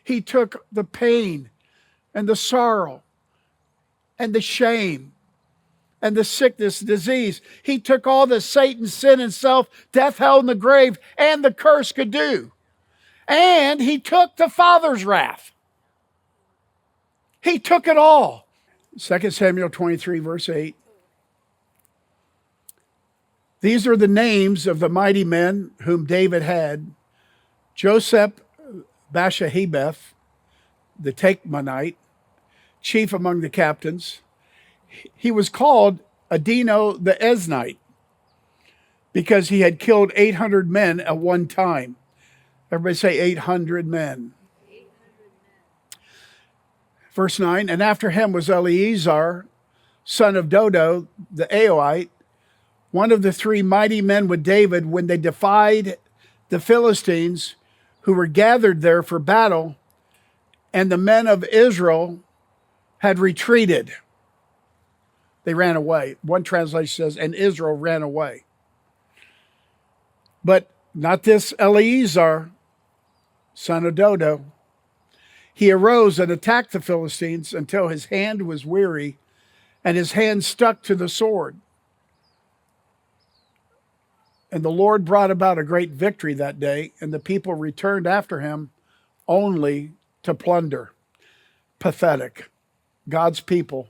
He took the pain and the sorrow and the shame and the sickness, disease. He took all that Satan, sin, and self, death, hell, and the grave, and the curse could do. And he took the Father's wrath. He took it all. 2 Samuel 23, verse 8. These are the names of the mighty men whom David had: Joseph Basshebeth, the Takmanite, chief among the captains. He was called Adino the Eznite because he had killed 800 men at one time. Everybody say 800 men. 800 men. Verse 9, and after him was Eleazar, son of Dodo, the Aoite, one of the three mighty men with David when they defied the Philistines who were gathered there for battle, and the men of Israel had retreated. They ran away. One translation says, and Israel ran away. But not this Eleazar, son of Dodo. He arose and attacked the Philistines until his hand was weary and his hand stuck to the sword. And the Lord brought about a great victory that day, and the people returned after him only to plunder. Pathetic. God's people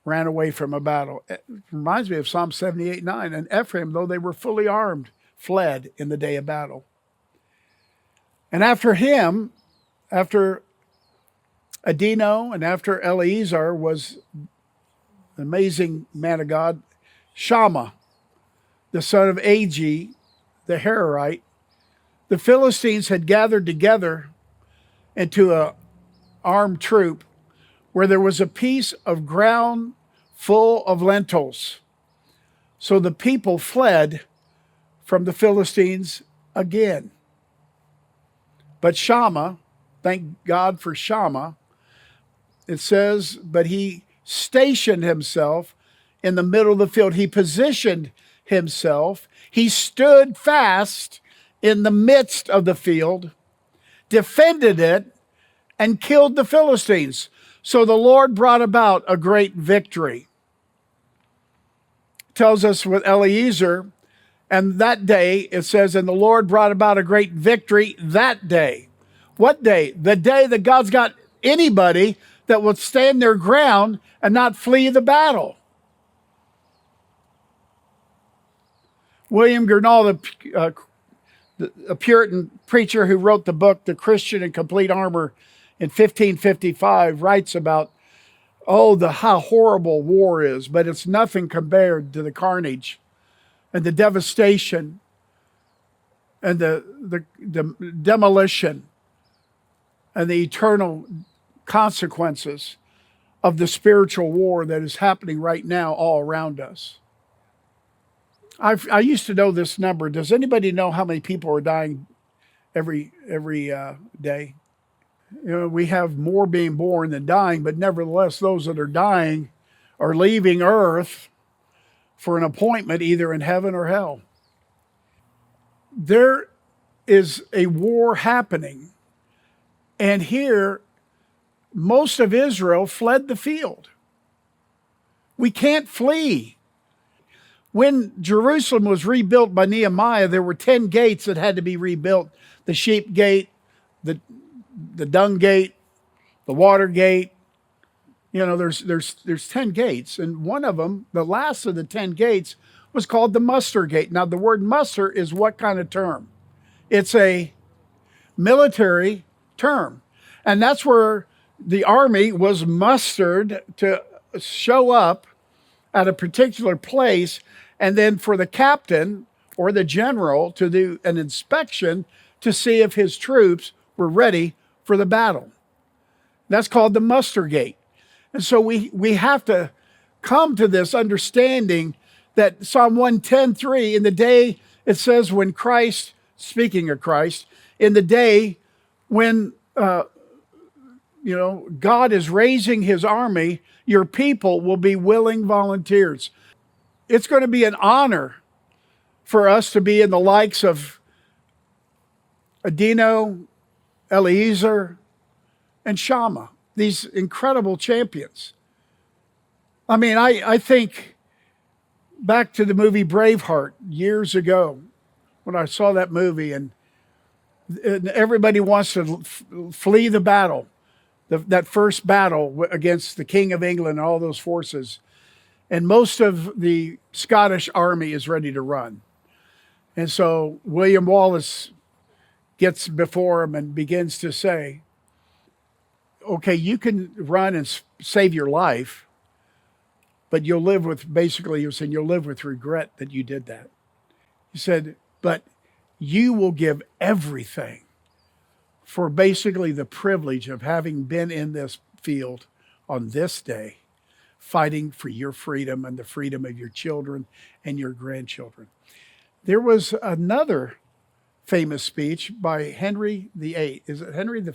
ran away from a battle. It reminds me of Psalm 78:9. And Ephraim, though they were fully armed, fled in the day of battle. And after him, after Adino and after Eleazar, was an amazing man of God, Shammah, the son of Agi, the Hararite. The Philistines had gathered together into an armed troop where there was a piece of ground full of lentils. So the people fled from the Philistines again. But Shammah, thank God for Shammah, it says, but he stationed himself in the middle of the field. He positioned himself. He stood fast in the midst of the field, defended it, and killed the Philistines. So the Lord brought about a great victory. It tells us with Eleazar, and that day, it says, and the Lord brought about a great victory that day. What day? The day that God's got anybody that will stand their ground and not flee the battle. William Gurnall, a Puritan preacher who wrote the book, The Christian in Complete Armor, in 1555, writes about, how horrible war is, but it's nothing compared to the carnage and the devastation and the demolition and the eternal consequences of the spiritual war that is happening right now all around us. I used to know this number. Does anybody know how many people are dying every day? We have more being born than dying, but nevertheless, those that are dying are leaving earth for an appointment either in heaven or hell. There is a war happening, and here, most of Israel fled the field. We can't flee. When Jerusalem was rebuilt by Nehemiah, there were 10 gates that had to be rebuilt. The sheep gate, the dung gate, the water gate. There's 10 gates. And one of them, the last of the 10 gates, was called the muster gate. Now, the word muster is what kind of term? It's a military term. And that's where the army was mustered to show up at a particular place, and then for the captain or the general to do an inspection to see if his troops were ready for the battle. That's called the muster gate. And so we have to come to this understanding that Psalm 110:3, in the day, it says when Christ, speaking of Christ, in the day when God is raising his army, your people will be willing volunteers. It's going to be an honor for us to be in the likes of Adino, Eleazar, and Shammah, these incredible champions. I mean, I think back to the movie Braveheart years ago when I saw that movie, and everybody wants to flee the battle, that first battle against the King of England and all those forces. And most of the Scottish army is ready to run. And so William Wallace gets before him and begins to say, okay, you can run and save your life, but you'll live with, basically, he was saying, you'll live with regret that you did that. He said, but you will give everything for basically the privilege of having been in this field on this day, fighting for your freedom and the freedom of your children and your grandchildren. There was another famous speech by Henry VIII. Is it Henry V?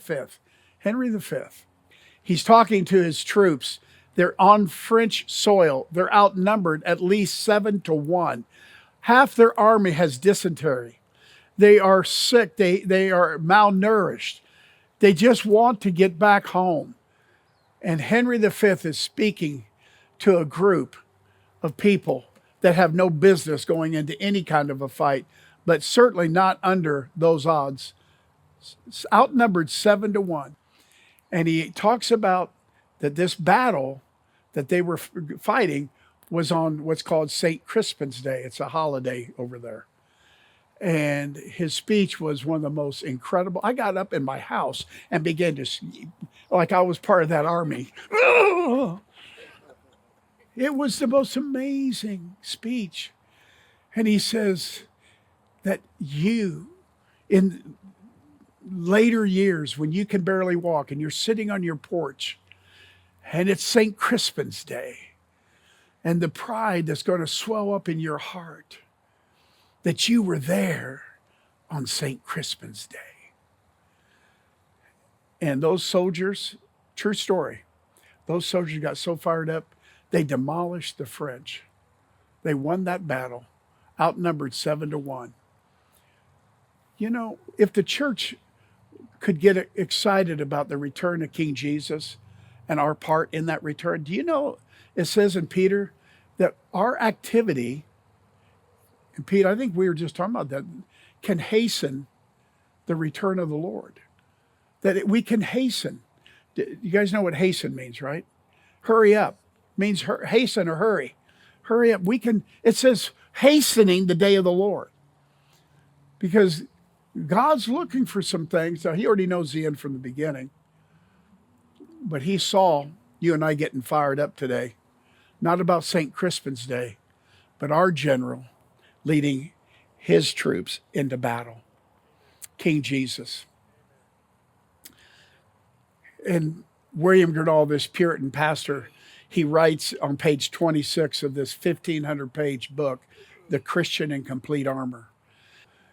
Henry V. He's talking to his troops. They're on French soil. They're outnumbered at least 7-1. Half their army has dysentery. They are sick. They are malnourished. They just want to get back home. And Henry V is speaking to a group of people that have no business going into any kind of a fight, but certainly not under those odds. It's outnumbered 7-1. And he talks about that this battle that they were fighting was on what's called St. Crispin's Day. It's a holiday over there. And his speech was one of the most incredible. I got up in my house and began to, like I was part of that army. It was the most amazing speech. And he says that you, in later years, when you can barely walk and you're sitting on your porch and it's St. Crispin's Day, and the pride that's going to swell up in your heart that you were there on St. Crispin's Day. And those soldiers, true story, those soldiers got so fired up, they demolished the French. They won that battle, outnumbered 7-1. You know, if the church could get excited about the return of King Jesus and our part in that return, do you know it says in Peter that our activity, and Pete, I think we were just talking about that, can hasten the return of the Lord. That we can hasten. You guys know what hasten means, right? Hurry up. Means hasten or hurry. Hurry up. It says hastening the day of the Lord. Because God's looking for some things. Now, he already knows the end from the beginning. But he saw you and I getting fired up today. Not about St. Crispin's Day, but our general leading his troops into battle, King Jesus. And William Gurnall, this Puritan pastor, he writes on page 26 of this 1,500-page book, The Christian in Complete Armor.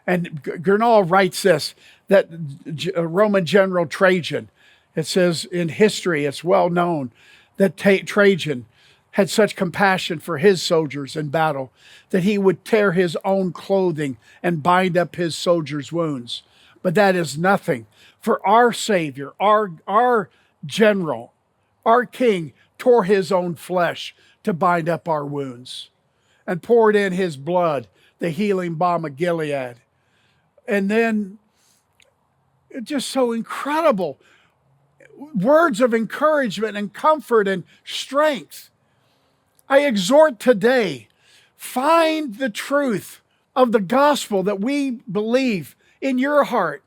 And Gurnall writes this, that Roman general Trajan, it says in history, it's well known that Trajan had such compassion for his soldiers in battle that he would tear his own clothing and bind up his soldiers' wounds. But that is nothing. For our Savior, our general, our King, tore his own flesh to bind up our wounds and poured in his blood, the healing balm of Gilead. And then, it's just so incredible. Words of encouragement and comfort and strength. I exhort today, find the truth of the gospel that we believe in your heart.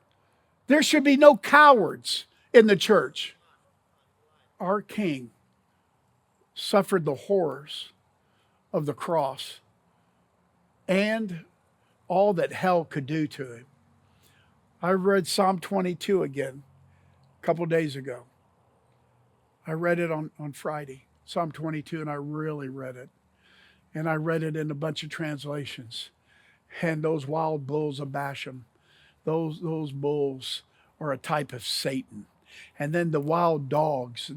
There should be no cowards in the church. Our King suffered the horrors of the cross and all that hell could do to him. I read Psalm 22 again a couple days ago. I read it on Friday, Psalm 22, and I really read it. And I read it in a bunch of translations. And those wild bulls of Bashan, those bulls are a type of Satan. And then the wild dogs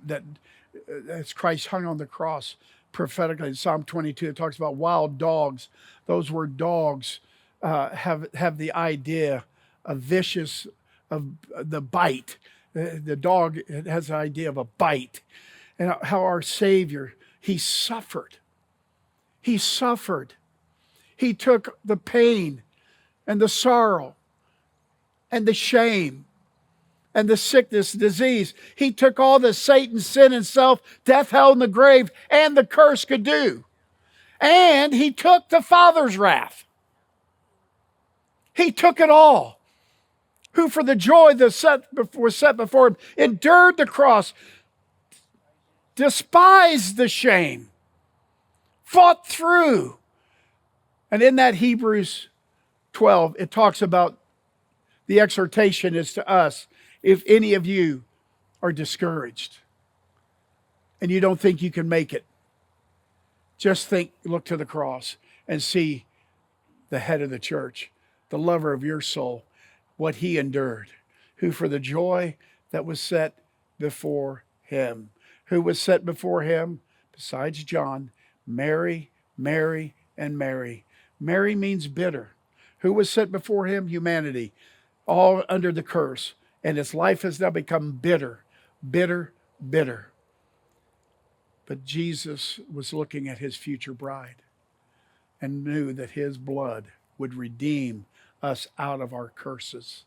that's Christ hung on the cross prophetically in Psalm 22. It talks about wild dogs. Those were dogs have the idea of vicious of the bite. The dog, it has an idea of a bite. And how our Savior, he suffered. He suffered. He took the pain and the sorrow and the shame and the sickness, disease. He took all that Satan, sin, and self, death, hell, and the grave, and the curse could do. And he took the Father's wrath. He took it all. Who for the joy that was set before him endured the cross, despised the shame, fought through. And in that Hebrews 12, it talks about the exhortation is to us, if any of you are discouraged and you don't think you can make it, just look to the cross and see the head of the church, the lover of your soul, what he endured, who for the joy that was set before him. Who was set before him, besides John? Mary, Mary, and Mary. Mary means bitter. Who was set before him? Humanity, all under the curse. And his life has now become bitter, bitter, bitter. But Jesus was looking at his future bride and knew that his blood would redeem us out of our curses.